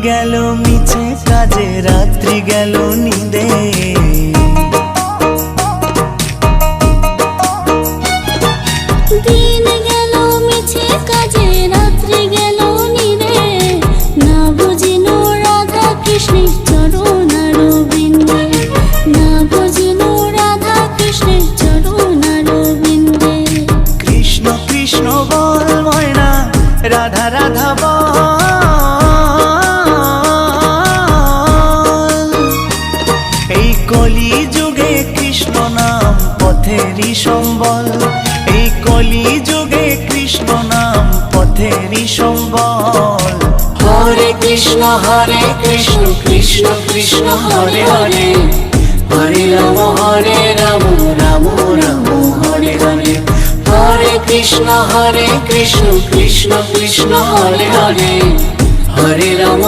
গেল মিছে কাজে, রাত্রি গেল নিদে। দিন গেল মিছে কাজে, রাত্রি গেল নিদে। না বুঝিল রাধা কৃষ্ণের চরণারবিন্দে, না বুঝিল রাধা কৃষ্ণের চরণারবিন্দে। কৃষ্ণ কৃষ্ণ বল ময়না, রাধা রাধা বল। এই কলি যুগে কৃষ্ণ নাম পথেরই সম্বল, এই কলি যুগে কৃষ্ণ নাম পথেরই সম্বল। হরে কৃষ্ণ কৃষ্ণ কৃষ্ণ হরে হরে, হরে রাম রাম রাম হরে হরে। হরে কৃষ্ণ কৃষ্ণ কৃষ্ণ হরে হরে, হরে রাম